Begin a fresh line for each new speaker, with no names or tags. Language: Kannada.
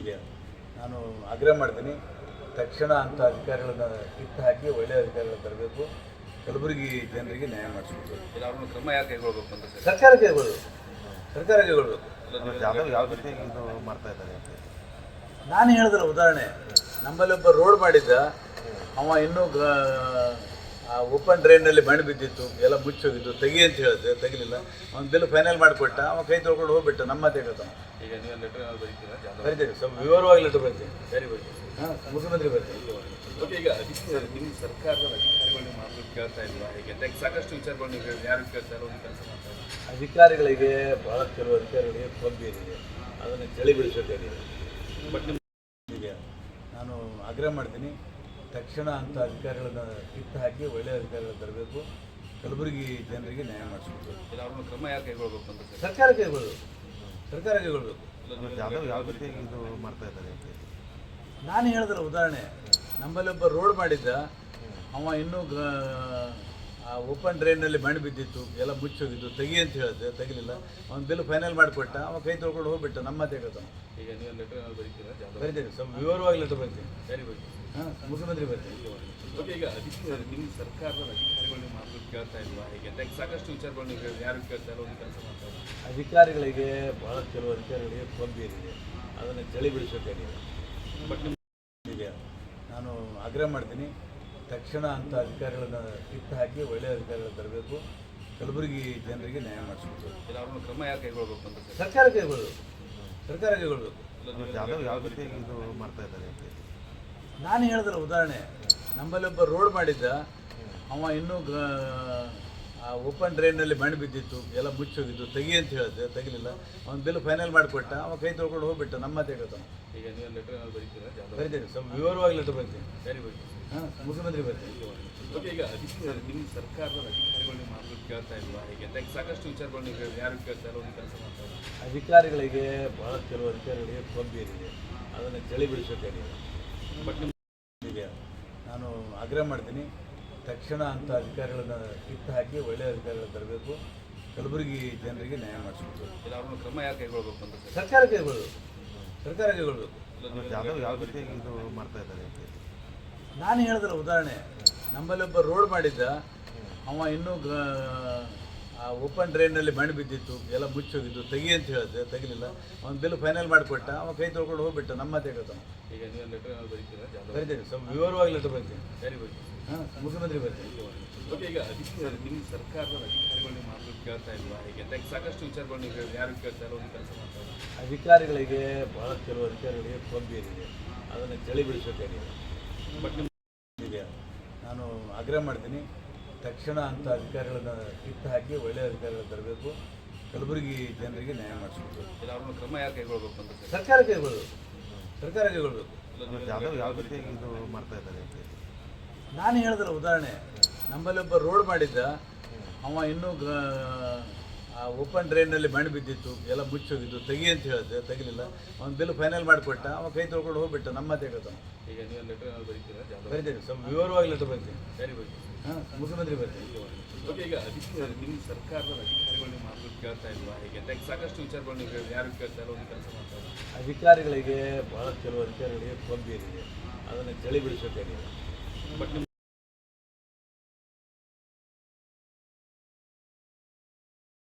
ಹೀಗೆ ನಾನು ಆಗ್ರಹ ಮಾಡ್ತೀನಿ. ತಕ್ಷಣ ಅಂಥ ಅಧಿಕಾರಿಗಳನ್ನ ಕಿತ್ತು ಹಾಕಿ ಒಳ್ಳೆಯ ಅಧಿಕಾರಿಗಳನ್ನ ತರಬೇಕು. ಕಲಬುರಗಿ ಜನರಿಗೆ ನ್ಯಾಯ ಮಾಡಿಸ್ಬೇಕು.
ಅವ್ರನ್ನ ಕ್ರಮ ಯಾರು ಕೈಗೊಳ್ಬೇಕು ಅಂತ ಸರ್?
ಸರ್ಕಾರ ಕೈಗೊಳ್ಳಬೇಕು. ಸರ್ಕಾರ ಕೈಗೊಳ್ಳಬೇಕು.
ಜಾಧವ್ ಯಾವ ರೀತಿ ಇದು ಮಾಡ್ತಾ ಇದ್ದಾರೆ ಅಂತ
ನಾನು ಹೇಳಿದ್ರೆ ಉದಾಹರಣೆ, ನಮ್ಮಲ್ಲಿ ಒಬ್ಬ ರೋಡ್ ಮಾಡಿದ್ದ, ಅವ ಇನ್ನೂ ಓಪನ್ ಡ್ರೈನಲ್ಲಿ ಮಣ್ಣು ಬಿದ್ದಿತ್ತು, ಎಲ್ಲ ಮುಚ್ಚೋಗಿದ್ದು, ತೆಗಿ ಅಂತ ಹೇಳಿದೆ, ತೆಗಿಲಿಲ್ಲ. ಅವ್ನು ಬಿಲ್ ಫೈನಲ್ ಮಾಡಿಕೊಟ್ಟ, ಅವ ಕೈ ತೊಳ್ಕೊಂಡು ಹೋಗ್ಬಿಟ್ಟು ನಮ್ಮ ಮಾತೇ ಹೇಳ್ತಾನೆ.
ಈಗ ನೀವು ಲೆಟರ್ ಬರೀತೀರಾ?
ಬರಿತೀವಿ, ಸ್ವಲ್ಪ ವಿವರವಾಗಿ ಲೆಟರ್ ಬರ್ತೀನಿ.
ಸರಿ ಬರೀ.
ಹಾಂ, ಮುಖ್ಯಮಂತ್ರಿ ಬರ್ತೀನಿ.
ಓಕೆ, ಈಗ ನಿಮ್ಮ ಸರ್ಕಾರದ ಅಧಿಕಾರಿಗಳು ಮಾತು ಕೇಳ್ತಾ ಇಲ್ವಾ? ಈಗ ಸಾಕಷ್ಟು ವಿಚಾರಗಳು ನೀವು ಯಾರು ಕೇಳ್ತಾರೋ ಒಂದು ಕೆಲಸ ಮಾಡ್ತಾರೆ.
ಅಧಿಕಾರಿಗಳಿಗೆ ಭಾಳ ಕೆಲವು ಅಧಿಕಾರಿಗಳಿಗೆ ಕೊಬ್ಬಿ ಏನಿದೆ, ಅದನ್ನು ಚಳಿ ಬಿಡಿಸೋದೇನಿದೆ.
ಬಟ್ ನಿಮ್ಮ
ಹೀಗೆ ನಾನು ಆಗ್ರಹ ಮಾಡ್ತೀನಿ. ತಕ್ಷಣ ಅಂಥ ಅಧಿಕಾರಿಗಳನ್ನ ಕಿತ್ತು ಹಾಕಿ ಒಳ್ಳೆಯ ಅಧಿಕಾರಿಗಳನ್ನ ತರಬೇಕು. ಕಲಬುರಗಿ ಜನರಿಗೆ ನ್ಯಾಯ ಮಾಡಿಸ್ಬೇಕು.
ಅವ್ರನ್ನ ಕ್ರಮ ಯಾರು ಕೈಗೊಳ್ಬೇಕು ಅಂತ ಸರ್?
ಸರ್ಕಾರ ಕೈಗೊಳ್ಳಬೇಕು. ಸರ್ಕಾರ ಕೈಗೊಳ್ಳಬೇಕು.
ಜಾಧವ್ ಯಾವ ರೀತಿ ಇದು ಮಾಡ್ತಾ ಇದ್ದಾರೆ ಅಂತ
ನಾನು ಹೇಳಿದ್ರೆ ಉದಾಹರಣೆ, ನಮ್ಮಲ್ಲಿ ಒಬ್ಬ ರೋಡ್ ಮಾಡಿದ್ದ, ಅವ ಇನ್ನೂ ಓಪನ್ ಡ್ರೈನಲ್ಲಿ ಮಣ್ಣು ಬಿದ್ದಿತ್ತು, ಎಲ್ಲ ಮುಚ್ಚೋಗಿದ್ದು, ತೆಗಿ ಅಂತ ಹೇಳಿದೆ, ತೆಗಿಲಿಲ್ಲ. ಅವ್ನು ಬಿಲ್ ಫೈನಲ್ ಮಾಡಿಕೊಟ್ಟ, ಅವ ಕೈ ತೊಳ್ಕೊಂಡು ಹೋಗ್ಬಿಟ್ಟು ನಮ್ಮ ಮಾತೇ ಹೇಳ್ತಾನೆ.
ಈಗ ನೀವು ಲೆಟರ್ ಬರೀತೀರಾ?
ಬರಿತೀನಿ, ಸ್ವಲ್ಪ ವಿವರವಾಗಿ ಲೆಟರ್ ಬರ್ತೀನಿ.
ಸರಿ ಬರೀ.
ಹಾಂ, ಮುಖ್ಯಮಂತ್ರಿ ಬರ್ತೀನಿ.
ಓಕೆ, ಈಗ ನಿಮ್ಮ ಸರ್ಕಾರದ ಅಧಿಕಾರಿಗಳು ಮಾತು ಕೇಳ್ತಾ ಇಲ್ವಾ? ಈಗ ಸಾಕಷ್ಟು ವಿಚಾರಗಳು ನೀವು ಯಾರು ಕೇಳ್ತಾರೋ ಒಂದು ಕೆಲಸ ಮಾಡ್ತಾರೆ.
ಅಧಿಕಾರಿಗಳಿಗೆ ಭಾಳ ಕೆಲವು ಅಧಿಕಾರಿಗಳಿಗೆ ಕೊಬ್ಬಿ ಏನಿದೆ, ಅದನ್ನು ಚಳಿ ಬಿಡಿಸೋದೇನಿದೆ.
ಬಟ್ ನಿಮ್ಮ
ಹೀಗೆ ನಾನು ಆಗ್ರಹ ಮಾಡ್ತೀನಿ. ತಕ್ಷಣ ಅಂಥ ಅಧಿಕಾರಿಗಳನ್ನ ಕಿತ್ತು ಹಾಕಿ ಒಳ್ಳೆಯ ಅಧಿಕಾರಿಗಳನ್ನ ತರಬೇಕು. ಕಲಬುರಗಿ ಜನರಿಗೆ ನ್ಯಾಯ ಮಾಡಿಸ್ಬೇಕು.
ಅವ್ರನ್ನ ಕ್ರಮ ಯಾರು ಕೈಗೊಳ್ಬೇಕು ಅಂತ ಸರ್?
ಸರ್ಕಾರ ಕೈಗೊಳ್ಳಬೇಕು. ಸರ್ಕಾರ ಕೈಗೊಳ್ಳಬೇಕು.
ಜಾಧವ್ ಯಾವ ರೀತಿ ಇದು ಮಾಡ್ತಾ ಇದ್ದಾರೆ ಅಂತ
ನಾನು ಹೇಳಿದ್ರೆ ಉದಾಹರಣೆ, ನಮ್ಮಲ್ಲಿ ಒಬ್ಬ ರೋಡ್ ಮಾಡಿದ್ದ, ಅವ ಇನ್ನೂ ಓಪನ್ ಡ್ರೈನಲ್ಲಿ ಮಣ್ಣು ಬಿದ್ದಿತ್ತು, ಎಲ್ಲ ಮುಚ್ಚೋಗಿದ್ದು, ತೆಗಿ ಅಂತ ಹೇಳಿದೆ, ತೆಗಿಲಿಲ್ಲ. ಅವ್ನು ಬಿಲ್ ಫೈನಲ್ ಮಾಡಿಕೊಟ್ಟ, ಅವ ಕೈ ತೊಳ್ಕೊಂಡು ಹೋಗ್ಬಿಟ್ಟು ನಮ್ಮ ಮಾತೇ ಹೇಳ್ತಾನೆ.
ಈಗ ನೀವು ಲೆಟರ್ ಬರೀತೀರಾ?
ಬರಿತೀನಿ, ಸ್ವಲ್ಪ ವಿವರವಾಗಿ ಲೆಟರ್ ಬರ್ತೀನಿ.
ಸರಿ ಬರೀ.
ಹಾಂ, ಮುಖ್ಯಮಂತ್ರಿ ಬರ್ತೀನಿ.
ಓಕೆ, ಈಗ ನಿಮ್ಮ ಸರ್ಕಾರದ ಅಧಿಕಾರಿಗಳು ಮಾತು ಕೇಳ್ತಾ ಇಲ್ವಾ? ಈಗ ಸಾಕಷ್ಟು ವಿಚಾರಗಳು ನೀವು ಯಾರು ಕೇಳ್ತಾರೋ ಒಂದು ಕೆಲಸ ಮಾಡ್ತಾರೆ.
ಅಧಿಕಾರಿಗಳಿಗೆ ಭಾಳ ಕೆಲವು ಅಧಿಕಾರಿಗಳಿಗೆ ಕೊಬ್ಬಿ ಏನಿದೆ, ಅದನ್ನು ಚಳಿ ಬಿಡಿಸೋದೇನಿದೆ.
ಬಟ್ ನಿಮ್ಮ
ಹೀಗೆ ನಾನು ಆಗ್ರಹ ಮಾಡ್ತೀನಿ. ತಕ್ಷಣ ಅಂಥ ಅಧಿಕಾರಿಗಳನ್ನ ಕಿತ್ತು ಹಾಕಿ ಒಳ್ಳೆಯ ಅಧಿಕಾರಿಗಳನ್ನ ತರಬೇಕು. ಕಲಬುರಗಿ ಜನರಿಗೆ ನ್ಯಾಯ ಮಾಡಿಸ್ಬೇಕು.
ಅವ್ರನ್ನ ಕ್ರಮ ಯಾರು ಕೈಗೊಳ್ಬೇಕು ಅಂತ ಸರ್?
ಸರ್ಕಾರ ಕೈಗೊಳ್ಳಬೇಕು. ಸರ್ಕಾರ ಕೈಗೊಳ್ಳಬೇಕು.
ಜಾಧವ್ ಯಾವ ರೀತಿ ಇದು ಮಾಡ್ತಾ ಇದ್ದಾರೆ ಅಂತ
ನಾನು ಹೇಳಿದ್ರೆ ಉದಾಹರಣೆ, ನಮ್ಮಲ್ಲಿ ಒಬ್ಬ ರೋಡ್ ಮಾಡಿದ್ದ, ಅವ ಇನ್ನೂ ಓಪನ್ ಡ್ರೈನಲ್ಲಿ ಮಣ್ಣು ಬಿದ್ದಿತ್ತು, ಎಲ್ಲ ಮುಚ್ಚೋಗಿದ್ದು, ತೆಗಿ ಅಂತ ಹೇಳಿದೆ, ತೆಗಿಲಿಲ್ಲ. ಅವ್ನು ಬಿಲ್ ಫೈನಲ್ ಮಾಡಿಕೊಟ್ಟ, ಅವ ಕೈ ತೊಳ್ಕೊಂಡು ಹೋಗ್ಬಿಟ್ಟು ನಮ್ಮ ಮಾತೇ ಹೇಳ್ತಾನೆ.
ಈಗ ನೀವು ಲೆಟರ್ ಬರೀತೀರಾ?
ಬರಿತೀನಿ, ಸ್ವಲ್ಪ ವಿವರವಾಗಿ ಲೆಟರ್ ಬರ್ತೀನಿ.
ಸರಿ ಬರೀ.
ಹಾಂ, ಮುಖ್ಯಮಂತ್ರಿ ಬರ್ತೀನಿ.
ಓಕೆ, ಈಗ ನಿಮ್ಮ ಸರ್ಕಾರದ ಅಧಿಕಾರಿಗಳು ಮಾತು ಕೇಳ್ತಾ ಇಲ್ವಾ? ಈಗ ಸಾಕಷ್ಟು ವಿಚಾರಗಳು ನೀವು ಯಾರು ಕೇಳ್ತಾರೋ ಒಂದು ಕೆಲಸ ಮಾಡ್ತಾರೆ.
ಅಧಿಕಾರಿಗಳಿಗೆ ಭಾಳ ಕೆಲವು ಅಧಿಕಾರಿಗಳಿಗೆ ಕೊಬ್ಬಿ ಏನಿದೆ, ಅದನ್ನು ಚಳಿ ಬಿಡಿಸೋದೇನಿದೆ.
ಬಟ್ ನಿಮ್ಮ
ಹೀಗೆ ನಾನು ಆಗ್ರಹ ಮಾಡ್ತೀನಿ. ತಕ್ಷಣ ಅಂಥ ಅಧಿಕಾರಿಗಳನ್ನ ಕಿತ್ತು ಹಾಕಿ ಒಳ್ಳೆಯ ಅಧಿಕಾರಿಗಳನ್ನ ತರಬೇಕು. ಕಲಬುರಗಿ ಜನರಿಗೆ ನ್ಯಾಯ ಮಾಡಿಸ್ಬೇಕು.
ಅವ್ರನ್ನ ಕ್ರಮ ಯಾರು ಕೈಗೊಳ್ಬೇಕು ಅಂತ ಸರ್?
ಸರ್ಕಾರ ಕೈಗೊಳ್ಳಬೇಕು. ಸರ್ಕಾರ ಕೈಗೊಳ್ಳಬೇಕು.
ಜಾಧವ್ ಯಾವ ರೀತಿ ಇದು ಮಾಡ್ತಾ ಇದ್ದಾರೆ ಅಂತ
ನಾನು ಹೇಳಿದ್ರೆ ಉದಾಹರಣೆ, ನಮ್ಮಲ್ಲಿ ಒಬ್ಬ ರೋಡ್ ಮಾಡಿದ್ದ, ಅವ ಇನ್ನೂ ಓಪನ್ ಡ್ರೈನಲ್ಲಿ ಮಣ್ಣು ಬಿದ್ದಿತ್ತು, ಎಲ್ಲ ಮುಚ್ಚೋಗಿದ್ದು, ತೆಗಿ ಅಂತ ಹೇಳಿದೆ, ತೆಗಿಲಿಲ್ಲ. ಅವ್ನು ಬಿಲ್ ಫೈನಲ್ ಮಾಡಿಕೊಟ್ಟ, ಅವ ಕೈ ತೊಳ್ಕೊಂಡು ಹೋಗ್ಬಿಟ್ಟು ನಮ್ಮ ಮಾತೇ ಹೇಳ್ತಾನೆ.
ಈಗ ನೀವು ಲೆಟರ್ ಬರೀತೀರಾ?
ಬರಿತೀನಿ, ಸ್ವಲ್ಪ ವಿವರವಾಗಿ ಲೆಟರ್ ಬರ್ತೀನಿ.
ಸರಿ ಬರೀ.
ಹಾಂ, ಮುಖ್ಯಮಂತ್ರಿ ಬರ್ತೀನಿ.
ಓಕೆ, ಈಗ ನಿಮ್ಮ ಸರ್ಕಾರದ ಅಧಿಕಾರಿಗಳು ಮಾತು ಕೇಳ್ತಾ ಇಲ್ವಾ? ಈಗ ಸಾಕಷ್ಟು ವಿಚಾರಗಳು ನೀವು ಯಾರು ಕೇಳ್ತಾರೋ ಒಂದು ಕೆಲಸ ಮಾಡ್ತಾರೆ.
ಅಧಿಕಾರಿಗಳಿಗೆ ಭಾಳ ಕೆಲವು ಅಧಿಕಾರಿಗಳಿಗೆ ಕೊಬ್ಬಿ ಏನಿದೆ, ಅದನ್ನು ಚಳಿ ಬಿಡಿಸೋದೇನಿದೆ.
ಬಟ್ ನಿಮ್ಮ